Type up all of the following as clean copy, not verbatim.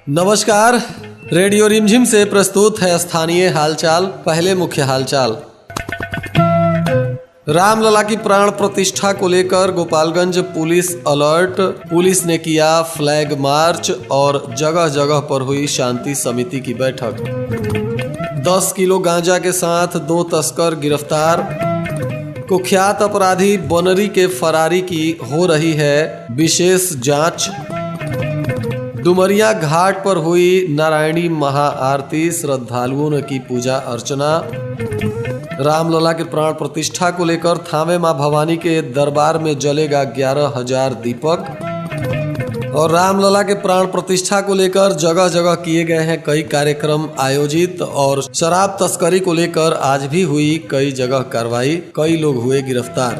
नमस्कार। रेडियो रिमझिम से प्रस्तुत है स्थानीय हालचाल। पहले मुख्य हालचाल। रामलला की प्राण प्रतिष्ठा को लेकर गोपालगंज पुलिस अलर्ट। पुलिस ने किया फ्लैग मार्च और जगह जगह पर हुई शांति समिति की बैठक। 10 किलो गांजा के साथ 2 तस्कर गिरफ्तार। कुख्यात अपराधी बनरी के फरारी की हो रही है विशेष जांच। डुमरिया घाट पर हुई नारायणी महाआरती, श्रद्धालुओं ने की पूजा अर्चना। रामलला के प्राण प्रतिष्ठा को लेकर थावे मां भवानी के दरबार में जलेगा 11,000 दीपक। और रामलला के प्राण प्रतिष्ठा को लेकर जगह जगह किए गए हैं कई कार्यक्रम आयोजित। और शराब तस्करी को लेकर आज भी हुई कई जगह कार्रवाई, कई लोग हुए गिरफ्तार।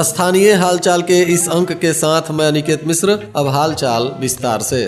स्थानीय हालचाल के इस अंक के साथ मैं अनिकेत मिश्र। अब हालचाल विस्तार से।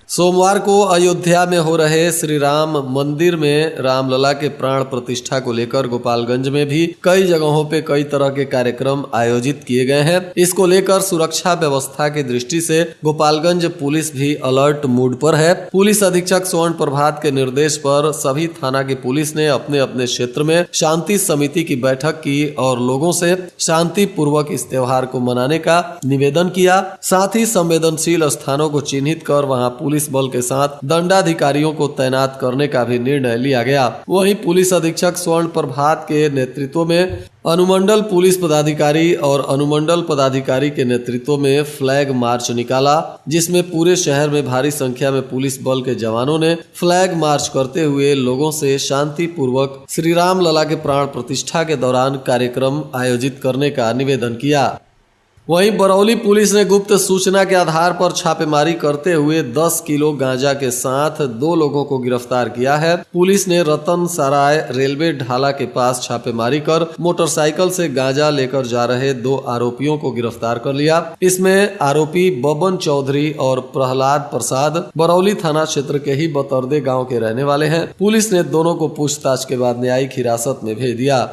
सोमवार को अयोध्या में हो रहे श्री राम मंदिर में रामलला के प्राण प्रतिष्ठा को लेकर गोपालगंज में भी कई जगहों पे कई तरह के कार्यक्रम आयोजित किए गए हैं। इसको लेकर सुरक्षा व्यवस्था की दृष्टि से गोपालगंज पुलिस भी अलर्ट मूड पर है। पुलिस अधीक्षक स्वर्ण प्रभात के निर्देश पर सभी थाना की पुलिस ने अपने अपने क्षेत्र में शांति समिति की बैठक की और लोगों से शांति पूर्वक इस त्योहार को मनाने का निवेदन किया। साथ ही संवेदनशील स्थानों को चिन्हित कर वहां पुलिस बल के साथ दंडाधिकारियों को तैनात करने का भी निर्णय लिया गया। वहीं पुलिस अधीक्षक स्वर्ण प्रभात के नेतृत्व में अनुमंडल पुलिस पदाधिकारी और अनुमंडल पदाधिकारी के नेतृत्व में फ्लैग मार्च निकाला, जिसमें पूरे शहर में भारी संख्या में पुलिस बल के जवानों ने फ्लैग मार्च करते हुए लोगों से शांति पूर्वक श्री राम लला के प्राण प्रतिष्ठा के दौरान कार्यक्रम आयोजित करने का निवेदन किया। वहीं बरौली पुलिस ने गुप्त सूचना के आधार पर छापेमारी करते हुए 10 किलो गांजा के साथ 2 लोगों को गिरफ्तार किया है। पुलिस ने रतन सराय रेलवे ढाला के पास छापेमारी कर मोटरसाइकिल से गांजा लेकर जा रहे 2 आरोपियों को गिरफ्तार कर लिया। इसमें आरोपी बबन चौधरी और प्रहलाद प्रसाद बरौली थाना क्षेत्र के ही बतर्दे गाँव के रहने वाले हैं। पुलिस ने दोनों को पूछताछ के बाद न्यायिक हिरासत में भेज दिया।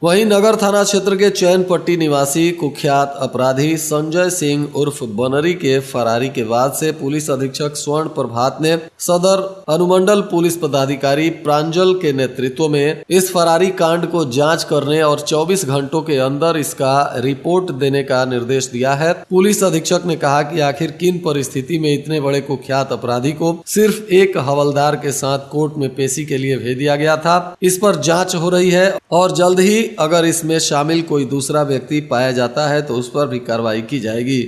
वहीं नगर थाना क्षेत्र के चैनपट्टी निवासी कुख्यात अपराधी संजय सिंह उर्फ बनरी के फरारी के बाद से पुलिस अधीक्षक स्वर्ण प्रभात ने सदर अनुमंडल पुलिस पदाधिकारी प्रांजल के नेतृत्व में इस फरारी कांड को जांच करने और 24 घंटों के अंदर इसका रिपोर्ट देने का निर्देश दिया है। पुलिस अधीक्षक ने कहा कि आखिर किन परिस्थिति में इतने बड़े कुख्यात अपराधी को सिर्फ एक हवलदार के साथ कोर्ट में पेशी के लिए भेज दिया गया था। इस पर जांच हो रही है और जल्द ही अगर इसमें शामिल कोई दूसरा व्यक्ति पाया जाता है तो उस पर भी कार्रवाई की जाएगी।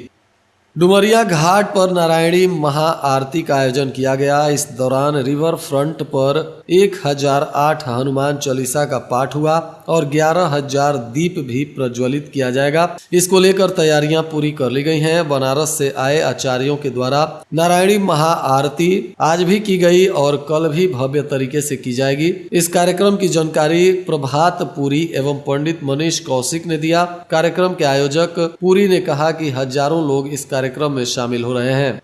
डुमरिया घाट पर नारायणी महाआरती का आयोजन किया गया। इस दौरान रिवर फ्रंट पर 1008 हनुमान चालीसा का पाठ हुआ और 11,000 दीप भी प्रज्वलित किया जाएगा। इसको लेकर तैयारियां पूरी कर ली गई हैं। बनारस से आए आचार्यों के द्वारा नारायणी महाआरती आज भी की गई और कल भी भव्य तरीके से की जाएगी। इस कार्यक्रम की जानकारी प्रभात पुरी एवं पंडित मनीष कौशिक ने दिया। कार्यक्रम के आयोजक पुरी ने कहा कि हजारों लोग इस कार्यक्रम में शामिल हो रहे हैं।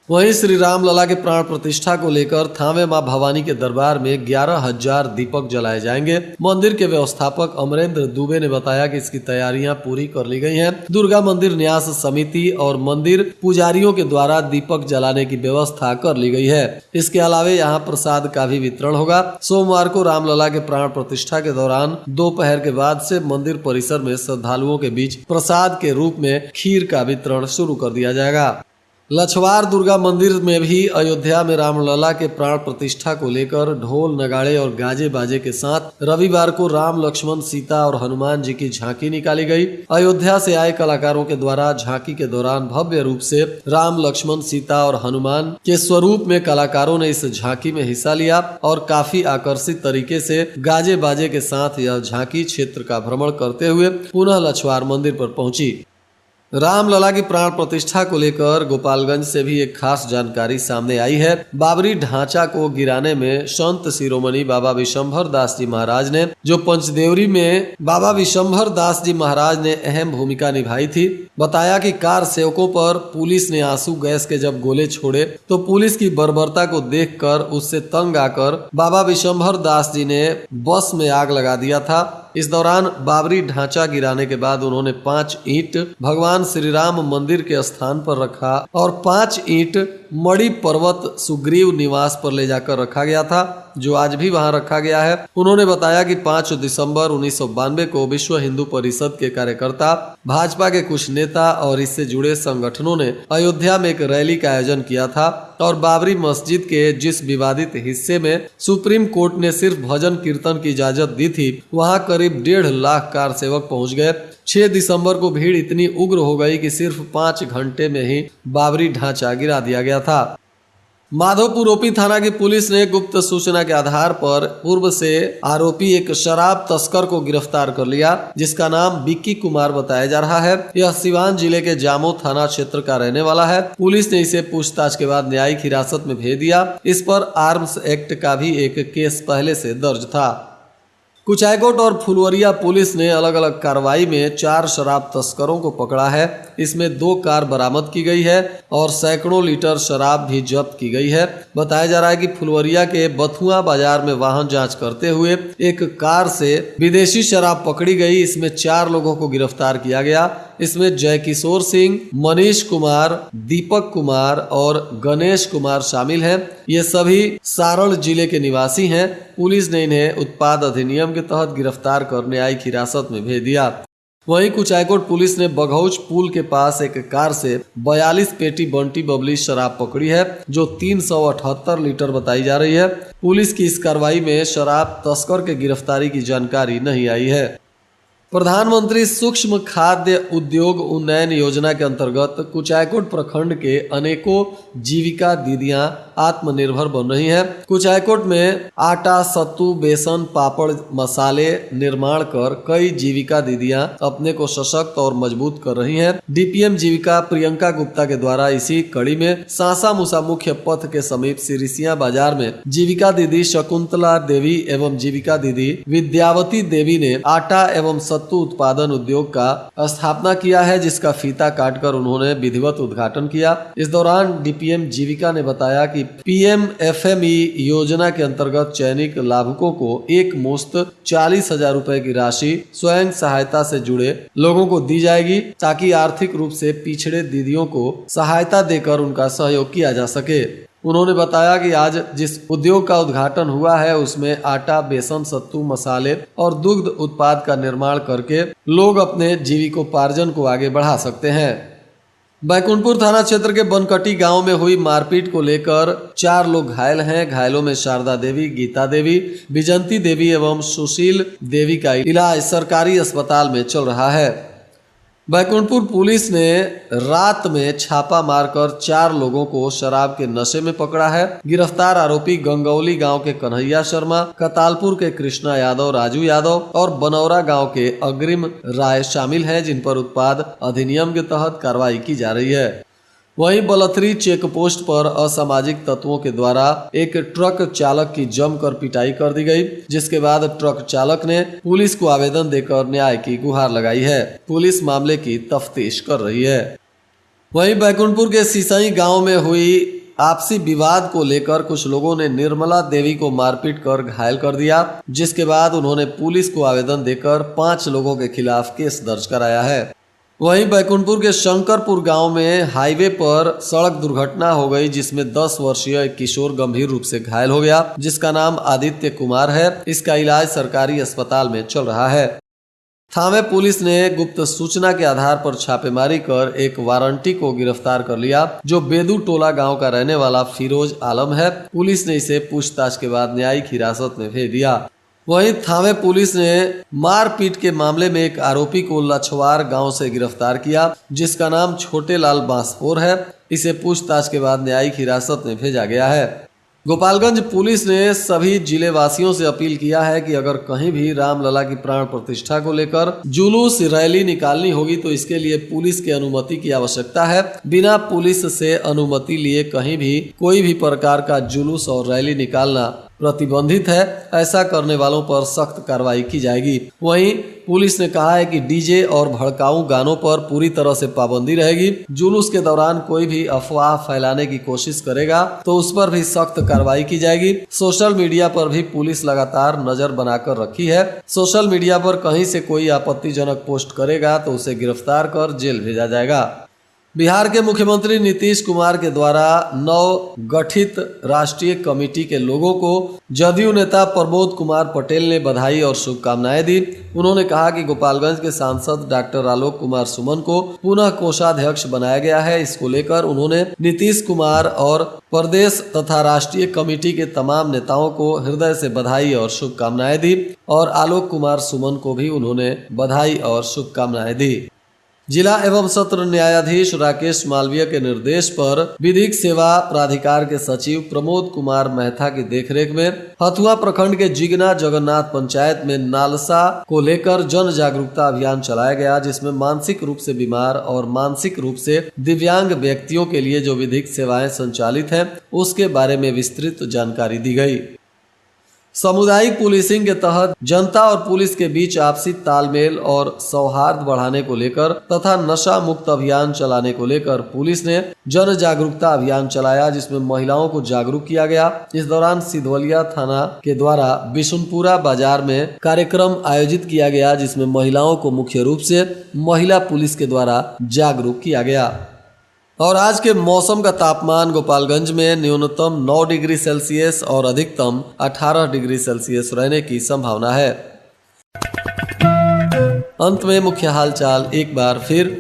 वहीं श्री राम लला के प्राण प्रतिष्ठा को लेकर थावे मां भवानी के दरबार में 11,000 दीपक जलाए जाएंगे। मंदिर के व्यवस्थापक अमरेंद्र दुबे ने बताया कि इसकी तैयारियां पूरी कर ली गई हैं। दुर्गा मंदिर न्यास समिति और मंदिर पुजारियों के द्वारा दीपक जलाने की व्यवस्था कर ली गई है। इसके अलावे यहाँ प्रसाद का भी वितरण होगा। सोमवार को रामलला के प्राण प्रतिष्ठा के दौरान दोपहर के बाद से मंदिर परिसर में श्रद्धालुओं के बीच प्रसाद के रूप में खीर का वितरण शुरू कर दिया जाएगा। लछवार दुर्गा मंदिर में भी अयोध्या में रामलला के प्राण प्रतिष्ठा को लेकर ढोल नगाड़े और गाजे बाजे के साथ रविवार को राम लक्ष्मण सीता और हनुमान जी की झांकी निकाली गई। अयोध्या से आए कलाकारों के द्वारा झांकी के दौरान भव्य रूप से राम लक्ष्मण सीता और हनुमान के स्वरूप में कलाकारों ने इस झांकी में हिस्सा लिया और काफी आकर्षित तरीके से गाजे बाजे के साथ यह झांकी क्षेत्र का भ्रमण करते हुए पुनः लछवार मंदिर पर पहुंची। रामलला की प्राण प्रतिष्ठा को लेकर गोपालगंज से भी एक खास जानकारी सामने आई है। बाबरी ढांचा को गिराने में संत शिरोमणि बाबा विशंभर दास जी महाराज ने, जो पंचदेवरी में बाबा विशंभर दास जी महाराज ने अहम भूमिका निभाई थी। बताया कि कार सेवकों पर पुलिस ने आंसू गैस के जब गोले छोड़े तो पुलिस की बर्बरता को देखकर उससे तंग आकर बाबा विशंभर दास जी ने बस में आग लगा दिया था। इस दौरान बाबरी ढांचा गिराने के बाद उन्होंने 5 ईंट भगवान श्री राम मंदिर के स्थान पर रखा और 5 ईंट मणि पर्वत सुग्रीव निवास पर ले जाकर रखा गया था, जो आज भी वहां रखा गया है। उन्होंने बताया कि 5 दिसंबर 1992 को विश्व हिंदू परिषद के कार्यकर्ता, भाजपा के कुछ नेता और इससे जुड़े संगठनों ने अयोध्या में एक रैली का आयोजन किया था और बाबरी मस्जिद के जिस विवादित हिस्से में सुप्रीम कोर्ट ने सिर्फ भजन कीर्तन की इजाजत दी थी, वहां करीब 1.5 लाख कार सेवक पहुंच गए। 6 दिसंबर को भीड़ इतनी उग्र हो गई कि सिर्फ 5 घंटे में ही बाबरी ढांचा गिरा दिया गया था। माधोपुर ओपी थाना की पुलिस ने गुप्त सूचना के आधार पर पूर्व से आरोपी एक शराब तस्कर को गिरफ्तार कर लिया, जिसका नाम विक्की कुमार बताया जा रहा है। यह सिवान जिले के जामो थाना क्षेत्र का रहने वाला है। पुलिस ने इसे पूछताछ के बाद न्यायिक हिरासत में भेज दिया। इस पर आर्म्स एक्ट का भी एक केस पहले से दर्ज था। कुचायकोट और फुलवरिया पुलिस ने अलग अलग कार्रवाई में 4 शराब तस्करों को पकड़ा है। इसमें 2 कार बरामद की गई है और सैकड़ों लीटर शराब भी जब्त की गई है। बताया जा रहा है कि फुलवरिया के बथुआ बाजार में वाहन जांच करते हुए एक कार से विदेशी शराब पकड़ी गई। इसमें 4 लोगों को गिरफ्तार किया गया। इसमें जय किशोर सिंह, मनीष कुमार, दीपक कुमार और गणेश कुमार शामिल हैं। ये सभी सारण जिले के निवासी हैं। पुलिस ने इन्हें उत्पाद अधिनियम के तहत गिरफ्तार कर न्यायिक हिरासत में भेज दिया। वहीं कुचायकोट पुलिस ने बघौच पुल के पास एक कार से 42 पेटी बंटी बबली शराब पकड़ी है, जो 378 लीटर बताई जा रही है। पुलिस की इस कार्रवाई में शराब तस्कर के गिरफ्तारी की जानकारी नहीं आई है। प्रधानमंत्री सूक्ष्म खाद्य उद्योग उन्नयन योजना के अंतर्गत कुचायकोट प्रखंड के अनेकों जीविका दीदियां आत्मनिर्भर बन रही हैं। कुचायकोट में आटा, सत्तू, बेसन, पापड़, मसाले निर्माण कर कई जीविका दीदियां अपने को सशक्त और मजबूत कर रही हैं। डीपीएम जीविका प्रियंका गुप्ता के द्वारा इसी कड़ी में सासा मूसा मुख्य पथ के समीप सिरिसिया बाजार में जीविका दीदी शकुंतला देवी एवं जीविका दीदी विद्यावती देवी ने आटा एवं सत्तू उत्पादन उद्योग का स्थापना किया है, जिसका फीता काटकर उन्होंने विधिवत उद्घाटन किया। इस दौरान डीपीएम जीविका ने बताया कि पीएमएफएमई योजना के अंतर्गत चयनित लाभुकों को एक मुश्त 40,000 रुपए की राशि स्वयं सहायता से जुड़े लोगों को दी जाएगी, ताकि आर्थिक रूप से पिछड़े दीदियों को सहायता देकर उनका सहयोग किया जा सके। उन्होंने बताया कि आज जिस उद्योग का उद्घाटन हुआ है उसमें आटा, बेसन, सत्तू, मसाले और दुग्ध उत्पाद का निर्माण करके लोग अपने जीविकोपार्जन को आगे बढ़ा सकते हैं। बैकुंठपुर थाना क्षेत्र के बनकटी गांव में हुई मारपीट को लेकर 4 लोग घायल हैं। घायलों में शारदा देवी, गीता देवी, विजंती देवी एवं सुशील देवी का इलाज सरकारी अस्पताल में चल रहा है। बैकुंठपुर पुलिस ने रात में छापा मारकर 4 लोगों को शराब के नशे में पकड़ा है। गिरफ्तार आरोपी गंगौली गांव के कन्हैया शर्मा, कतालपुर के कृष्णा यादव, राजू यादव और बनौरा गांव के अग्रिम राय शामिल हैं, जिन पर उत्पाद अधिनियम के तहत कार्रवाई की जा रही है। वहीं बलथरी चेक पोस्ट पर असामाजिक तत्वों के द्वारा एक ट्रक चालक की जमकर पिटाई कर दी गई, जिसके बाद ट्रक चालक ने पुलिस को आवेदन देकर न्याय की गुहार लगाई है। पुलिस मामले की तफ्तीश कर रही है। वहीं बैकुंठपुर के सिसई गांव में हुई आपसी विवाद को लेकर कुछ लोगों ने निर्मला देवी को मारपीट कर घायल कर दिया, जिसके बाद उन्होंने पुलिस को आवेदन देकर 5 लोगों के खिलाफ केस दर्ज कराया है। वहीं बैकुंठपुर के शंकरपुर गांव में हाईवे पर सड़क दुर्घटना हो गई, जिसमें 10 वर्षीय एक किशोर गंभीर रूप से घायल हो गया, जिसका नाम आदित्य कुमार है। इसका इलाज सरकारी अस्पताल में चल रहा है। थामे पुलिस ने गुप्त सूचना के आधार पर छापेमारी कर एक वारंटी को गिरफ्तार कर लिया, जो बेदू टोला गांव का रहने वाला फिरोज आलम है। पुलिस ने इसे पूछताछ के बाद न्यायिक हिरासत में भेज दिया। वहीं थामे पुलिस ने मारपीट के मामले में एक आरोपी को लछवार गांव से गिरफ्तार किया, जिसका नाम छोटे लाल बांसपोर है। इसे पूछताछ के बाद न्यायिक हिरासत में भेजा गया है। गोपालगंज पुलिस ने सभी जिले वासियों से अपील किया है कि अगर कहीं भी रामलला की प्राण प्रतिष्ठा को लेकर जुलूस रैली निकालनी होगी तो इसके लिए पुलिस की अनुमति की आवश्यकता है। बिना पुलिस से अनुमति लिए कहीं भी कोई भी प्रकार का जुलूस और रैली निकालना प्रतिबंधित है। ऐसा करने वालों पर सख्त कार्रवाई की जाएगी। वहीं पुलिस ने कहा है कि डीजे और भड़काऊ गानों पर पूरी तरह से पाबंदी रहेगी। जुलूस के दौरान कोई भी अफवाह फैलाने की कोशिश करेगा तो उस पर भी सख्त कार्रवाई की जाएगी। सोशल मीडिया पर भी पुलिस लगातार नजर बनाकर रखी है। सोशल मीडिया पर कहीं से कोई आपत्तिजनक पोस्ट करेगा तो उसे गिरफ्तार कर जेल भेजा जाएगा। बिहार के मुख्यमंत्री नीतीश कुमार के द्वारा नव गठित राष्ट्रीय कमेटी के लोगों को जदयू नेता प्रमोद कुमार पटेल ने बधाई और शुभकामनाएं दी। उन्होंने कहा कि गोपालगंज के सांसद डॉक्टर आलोक कुमार सुमन को पुनः कोषाध्यक्ष बनाया गया है। इसको लेकर उन्होंने नीतीश कुमार और प्रदेश तथा राष्ट्रीय कमेटी के तमाम नेताओं को हृदय से बधाई और शुभकामनाएं दी और आलोक कुमार सुमन को भी उन्होंने बधाई और शुभकामनाएं दी। जिला एवं सत्र न्यायाधीश राकेश मालवीय के निर्देश पर विधिक सेवा प्राधिकार के सचिव प्रमोद कुमार मेहता की देखरेख में हथुआ प्रखंड के जिगना जगन्नाथ पंचायत में नालसा को लेकर जन जागरूकता अभियान चलाया गया, जिसमें मानसिक रूप से बीमार और मानसिक रूप से दिव्यांग व्यक्तियों के लिए जो विधिक सेवाएं संचालित हैं उसके बारे में विस्तृत जानकारी दी गई। सामुदायिक पुलिसिंग के तहत जनता और पुलिस के बीच आपसी तालमेल और सौहार्द बढ़ाने को लेकर तथा नशा मुक्त अभियान चलाने को लेकर पुलिस ने जन जागरूकता अभियान चलाया, जिसमें महिलाओं को जागरूक किया गया। इस दौरान सिधवलिया थाना के द्वारा बिशुनपुरा बाजार में कार्यक्रम आयोजित किया गया, जिसमें महिलाओं को मुख्य रूप से महिला पुलिस के द्वारा जागरूक किया गया। और आज के मौसम का तापमान गोपालगंज में न्यूनतम 9 डिग्री सेल्सियस और अधिकतम 18 डिग्री सेल्सियस रहने की संभावना है। अंत में मुख्य हालचाल एक बार फिर।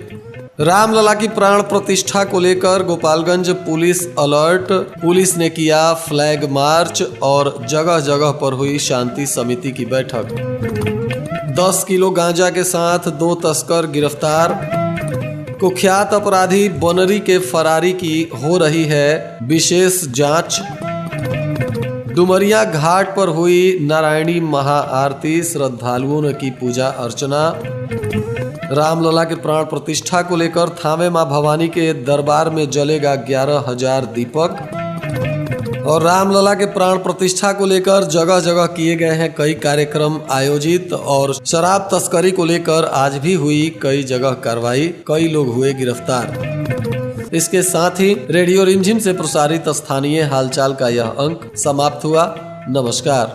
रामलला की प्राण प्रतिष्ठा को लेकर गोपालगंज पुलिस अलर्ट। पुलिस ने किया फ्लैग मार्च और जगह जगह पर हुई शांति समिति की बैठक। 10 किलो गांजा के साथ 2 तस्कर गिरफ्तार। कुख्यात अपराधी बनरी के फरारी की हो रही है विशेष जांच। डुमरिया घाट पर हुई नारायणी महाआरती, श्रद्धालुओं ने की पूजा अर्चना। रामलला के प्राण प्रतिष्ठा को लेकर थामे मां भवानी के दरबार में जलेगा 11,000 दीपक। और रामलला के प्राण प्रतिष्ठा को लेकर जगह जगह किए गए हैं कई कार्यक्रम आयोजित। और शराब तस्करी को लेकर आज भी हुई कई जगह कार्रवाई, कई लोग हुए गिरफ्तार। इसके साथ ही रेडियो रिमझिम से प्रसारित स्थानीय हालचाल का यह अंक समाप्त हुआ। नमस्कार।